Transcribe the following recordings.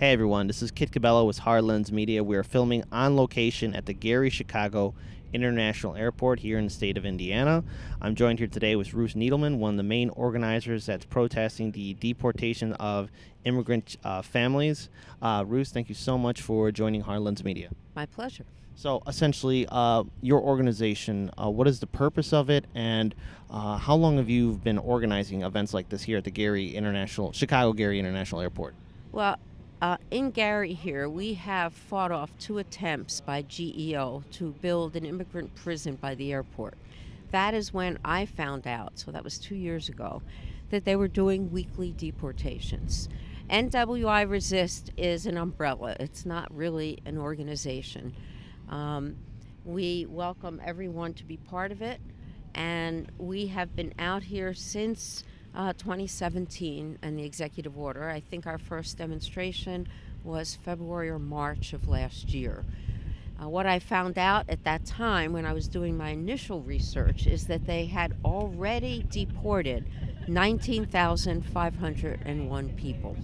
Hey everyone, this is Kit Cabello with Harlan's Media. We are filming on location at the Gary Chicago International Airport here in the state of Indiana. I'm joined here today with Ruth Needleman, one of the main organizers that's protesting the deportation of immigrant families. Ruth, thank you so much for joining Harlan's Media. My pleasure. So essentially, your organization, what is the purpose of it, and how long have you been organizing events like this here at the Chicago Gary International Airport? Well, in Gary here, we have fought off 2 attempts by GEO to build an immigrant prison by the airport. That is when I found out, so that was 2 years ago, that they were doing weekly deportations. NWI Resist is an umbrella. It's not really an organization. We welcome everyone to be part of it, and we have been out here since 2017 and the executive order. I think our first demonstration was February or March of last year. What I found out at that time when I was doing my initial research is that they had already deported 19,501 people.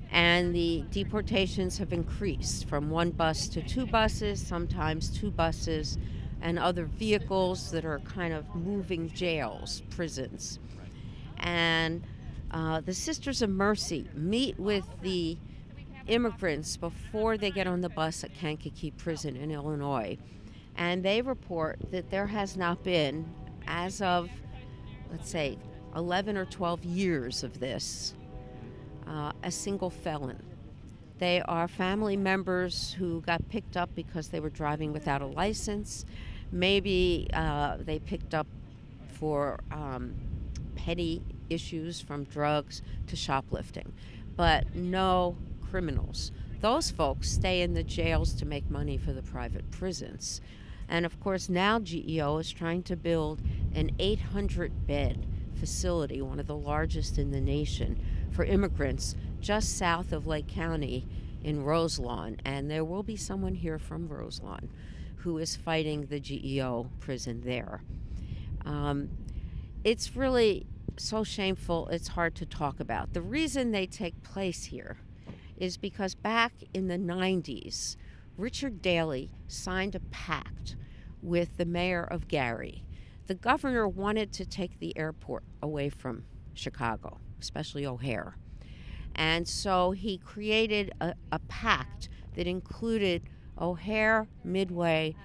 And the deportations have increased from 1 bus to 2 buses, sometimes 2 buses, and other vehicles that are kind of moving jails, prisons. And the Sisters of Mercy meet with the immigrants before they get on the bus at Kankakee Prison in Illinois. And they report that there has not been, as of, let's say, 11 or 12 years of this, a single felon. They are family members who got picked up because they were driving without a license. Maybe they picked up for petty issues from drugs to shoplifting, but no criminals. Those folks stay in the jails to make money for the private prisons. And of course now GEO is trying to build an 800-bed facility, one of the largest in the nation, for immigrants just south of Lake County in Roselawn. And there will be someone here from Roselawn who is fighting the GEO prison there. It's really so shameful, it's hard to talk about. The reason they take place here is because back in the 90s, Richard Daley signed a pact with the mayor of Gary. The governor wanted to take the airport away from Chicago, especially O'Hare. And so he created a pact that included O'Hare, Midway,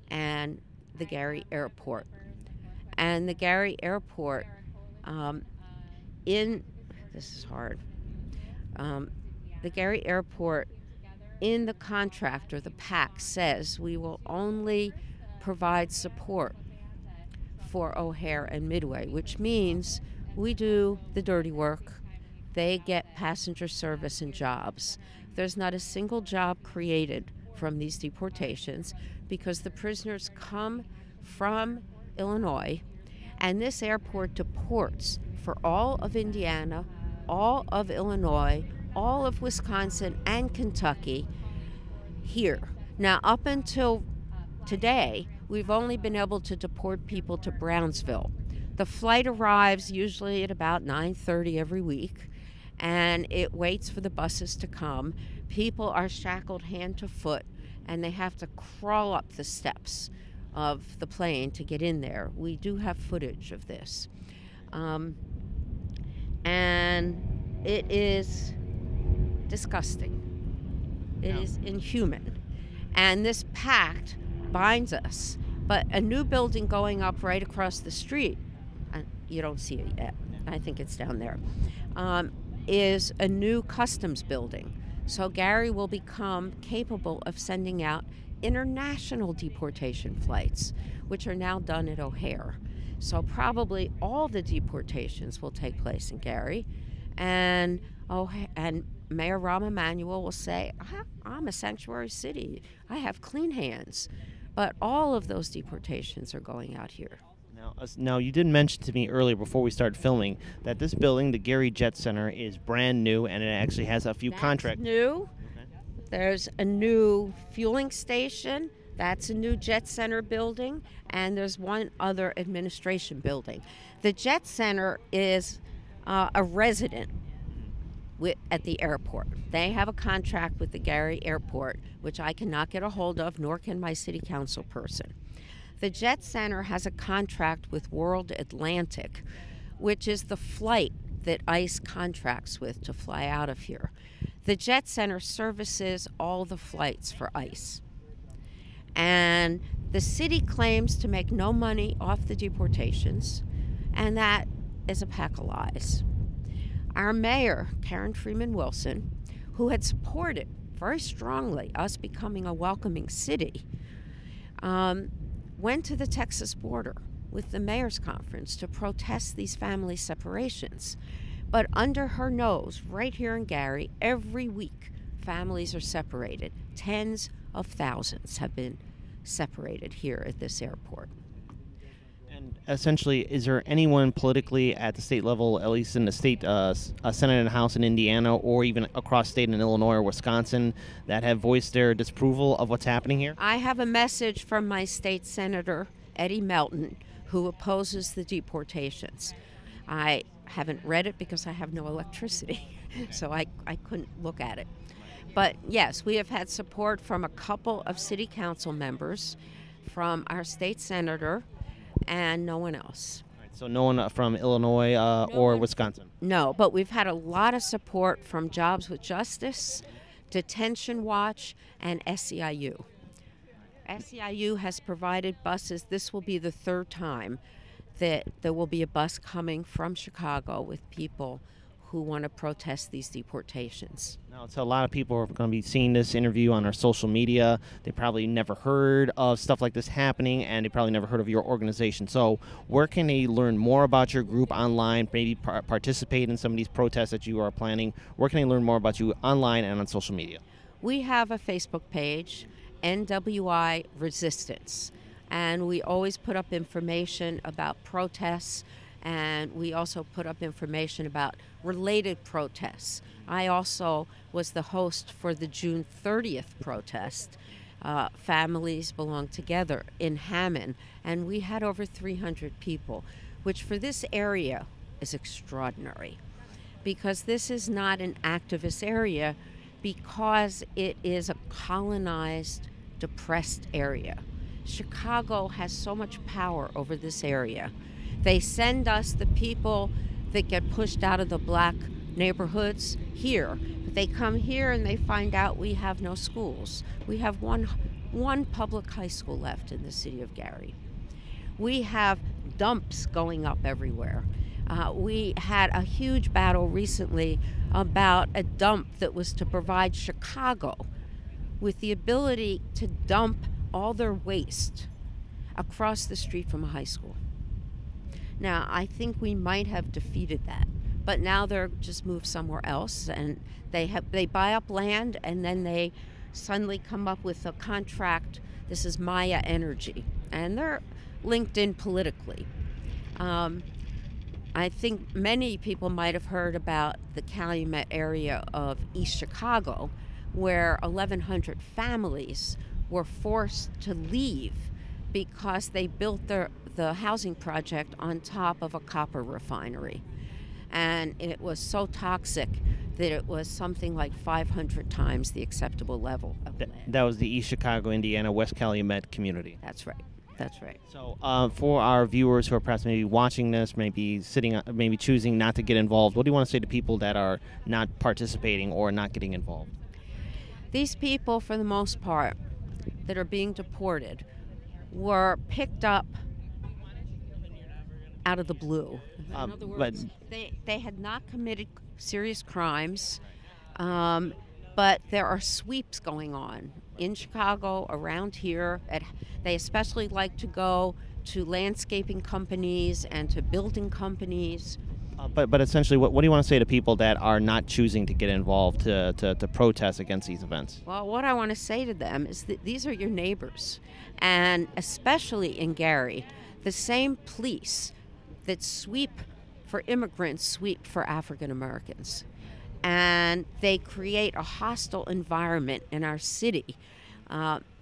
and the Gary Airport. And the Gary Airport, this is hard, the Gary Airport in the contract or the pact says we will only provide support for O'Hare and Midway, which means we do the dirty work. They get passenger service and jobs. There's not a single job created from these deportations because the prisoners come from Illinois, and this airport deports for all of Indiana, all of Illinois, all of Wisconsin, and Kentucky here. Now, up until today, we've only been able to deport people to Brownsville. The flight arrives usually at about 9:30 every week, and it waits for the buses to come. People are shackled hand to foot, and they have to crawl up the steps of the plane to get in there. We do have footage of this. And it is disgusting. It is inhuman. And this pact binds us. But a new building going up right across the street, you don't see it yet, I think it's down there, is a new customs building. So Gary will become capable of sending out international deportation flights, which are now done at O'Hare. So probably all the deportations will take place in Gary, and Mayor Rahm Emanuel will say, I'm a sanctuary city, I have clean hands. But all of those deportations are going out here. Now, you did mention to me earlier before we started filming that this building, the Gary Jet Center, is brand new, and it actually has a few contracts. New. Okay. There's a new fueling station. That's a new Jet Center building, and there's one other administration building. The Jet Center is a resident at the airport. They have a contract with the Gary Airport, which I cannot get a hold of, nor can my city council person. The Jet Center has a contract with World Atlantic, which is the flight that ICE contracts with to fly out of here. The Jet Center services all the flights for ICE. And the city claims to make no money off the deportations, and that is a pack of lies. Our mayor, Karen Freeman Wilson, who had supported very strongly us becoming a welcoming city, went to the Texas border with the mayor's conference to protest these family separations. But under her nose, right here in Gary, every week families are separated. Tens of thousands have been separated here at this airport. And essentially, is there anyone politically at the state level, at least in the state Senate and House in Indiana, or even across state in Illinois or Wisconsin, that have voiced their disapproval of what's happening here? I have a message from my state senator, Eddie Melton, who opposes the deportations. I haven't read it because I have no electricity, so I couldn't look at it. But yes, we have had support from a couple of city council members, from our state senator, and no one else. So no one from Illinois or Wisconsin? No, but we've had a lot of support from Jobs with Justice, Detention Watch, and SEIU. SEIU has provided buses. This will be the third time that there will be a bus coming from Chicago with people who want to protest these deportations. Now, so a lot of people are going to be seeing this interview on our social media. They probably never heard of stuff like this happening, and they probably never heard of your organization. So where can they learn more about your group online, maybe participate in some of these protests that you are planning? Where can they learn more about you online and on social media? We have a Facebook page, NWI Resistance, and we always put up information about protests, and we also put up information about related protests. I also was the host for the June 30th protest, Families Belong Together, in Hammond, and we had over 300 people, which for this area is extraordinary, because this is not an activist area, because it is a colonized, depressed area. Chicago has so much power over this area. They send us the people that get pushed out of the black neighborhoods here. But they come here and they find out we have no schools. We have one public high school left in the city of Gary. We have dumps going up everywhere. We had a huge battle recently about a dump that was to provide Chicago with the ability to dump all their waste across the street from a high school. Now, I think we might have defeated that, but now they're just moved somewhere else, and they buy up land, and then they suddenly come up with a contract. This is Maya Energy, and they're linked in politically. I think many people might have heard about the Calumet area of East Chicago, where 1,100 families were forced to leave because they built the housing project on top of a copper refinery. And it was so toxic that it was something like 500 times the acceptable level of land. That was the East Chicago, Indiana, West Calumet community. That's right. That's right. So for our viewers who are perhaps maybe watching this, maybe maybe choosing not to get involved, what do you want to say to people that are not participating or not getting involved? These people, for the most part, that are being deported were picked up out of the blue. In other words, they had not committed serious crimes, but there are sweeps going on in Chicago, around here. They especially like to go to landscaping companies and to building companies. But essentially, what do you want to say to people that are not choosing to get involved to protest against these events? Well, what I want to say to them is that these are your neighbors, and especially in Gary, the same police that sweep for immigrants sweep for African Americans. And they create a hostile environment in our city.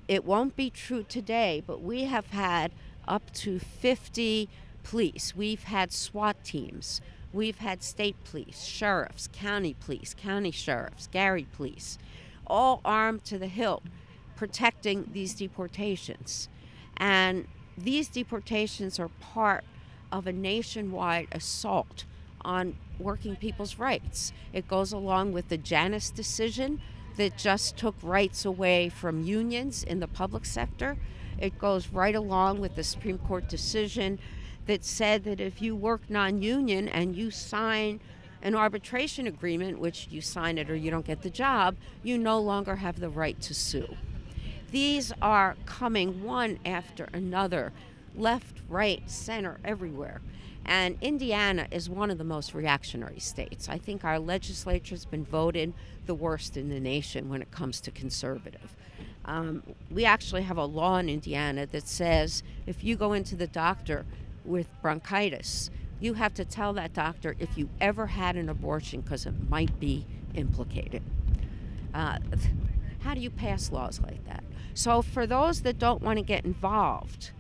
It won't be true today, but we have had up to 50 police. We've had SWAT teams We've had state police, sheriffs, county sheriffs, Gary police, all armed to the hilt, protecting these deportations. And these deportations are part of a nationwide assault on working people's rights. It goes along with the Janus decision that just took rights away from unions in the public sector. It goes right along with the Supreme Court decision that said that if you work non-union and you sign an arbitration agreement, which you sign it or you don't get the job, you no longer have the right to sue. These are coming one after another, left, right, center, everywhere. And Indiana is one of the most reactionary states. I think our legislature has been voted the worst in the nation when it comes to conservative. We actually have a law in Indiana that says if you go into the doctor with bronchitis, you have to tell that doctor if you ever had an abortion because it might be implicated. How do you pass laws like that? So for those that don't want to get involved,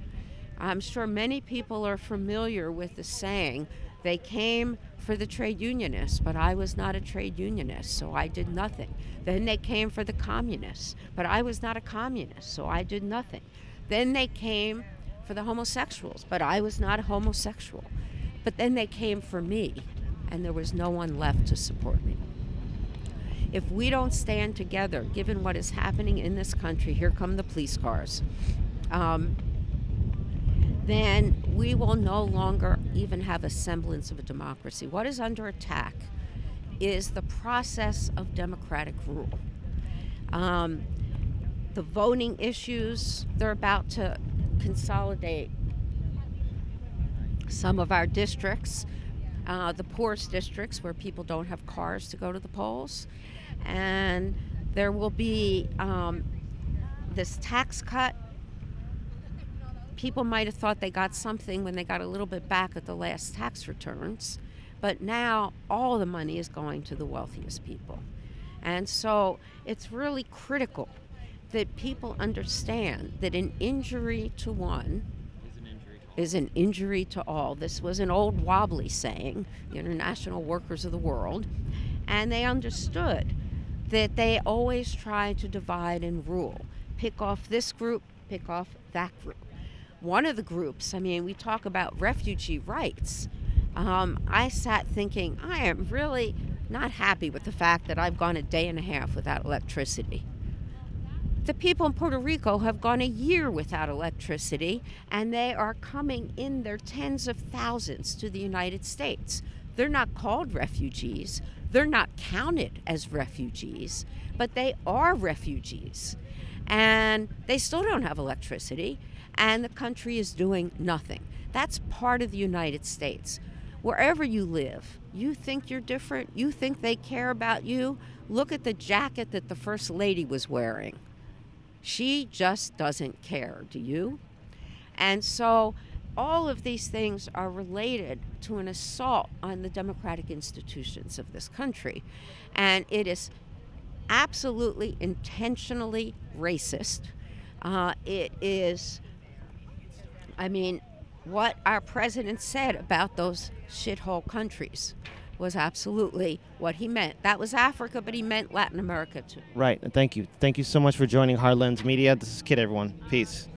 I'm sure many people are familiar with the saying, they came for the trade unionists, but I was not a trade unionist, so I did nothing. Then they came for the communists, but I was not a communist, so I did nothing. Then they came for the homosexuals, but I was not a homosexual. But then they came for me, and there was no one left to support me. If we don't stand together, given what is happening in this country, here come the police cars, then we will no longer even have a semblance of a democracy. What is under attack is the process of democratic rule. The voting issues, they're about to consolidate some of our districts, the poorest districts where people don't have cars to go to the polls. And there will be this tax cut. People might have thought they got something when they got a little bit back at the last tax returns, but now all the money is going to the wealthiest people. And so it's really critical that people understand that an injury to one is an injury to all. This was an old wobbly saying, the International Workers of the World, and they understood that they always try to divide and rule. Pick off this group, pick off that group. One of the groups, I mean, we talk about refugee rights. I sat thinking, I am really not happy with the fact that I've gone a day and a half without electricity. The people in Puerto Rico have gone a year without electricity, and they are coming in their tens of thousands to the United States. They're not called refugees. They're not counted as refugees, but they are refugees. And they still don't have electricity, and the country is doing nothing. That's part of the United States. Wherever you live, you think you're different, you think they care about you. Look at the jacket that the First Lady was wearing. She just doesn't care, do you? And so all of these things are related to an assault on the democratic institutions of this country. And it is absolutely intentionally racist. It is, I mean, what our president said about those shithole countries was absolutely what he meant. That was Africa, but he meant Latin America too. Right, and thank you. Thank you so much for joining Hard Lens Media. This is Kid, everyone. Peace.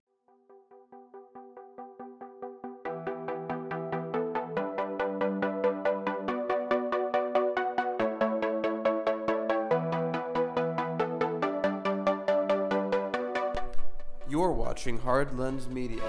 You're watching Hard Lens Media.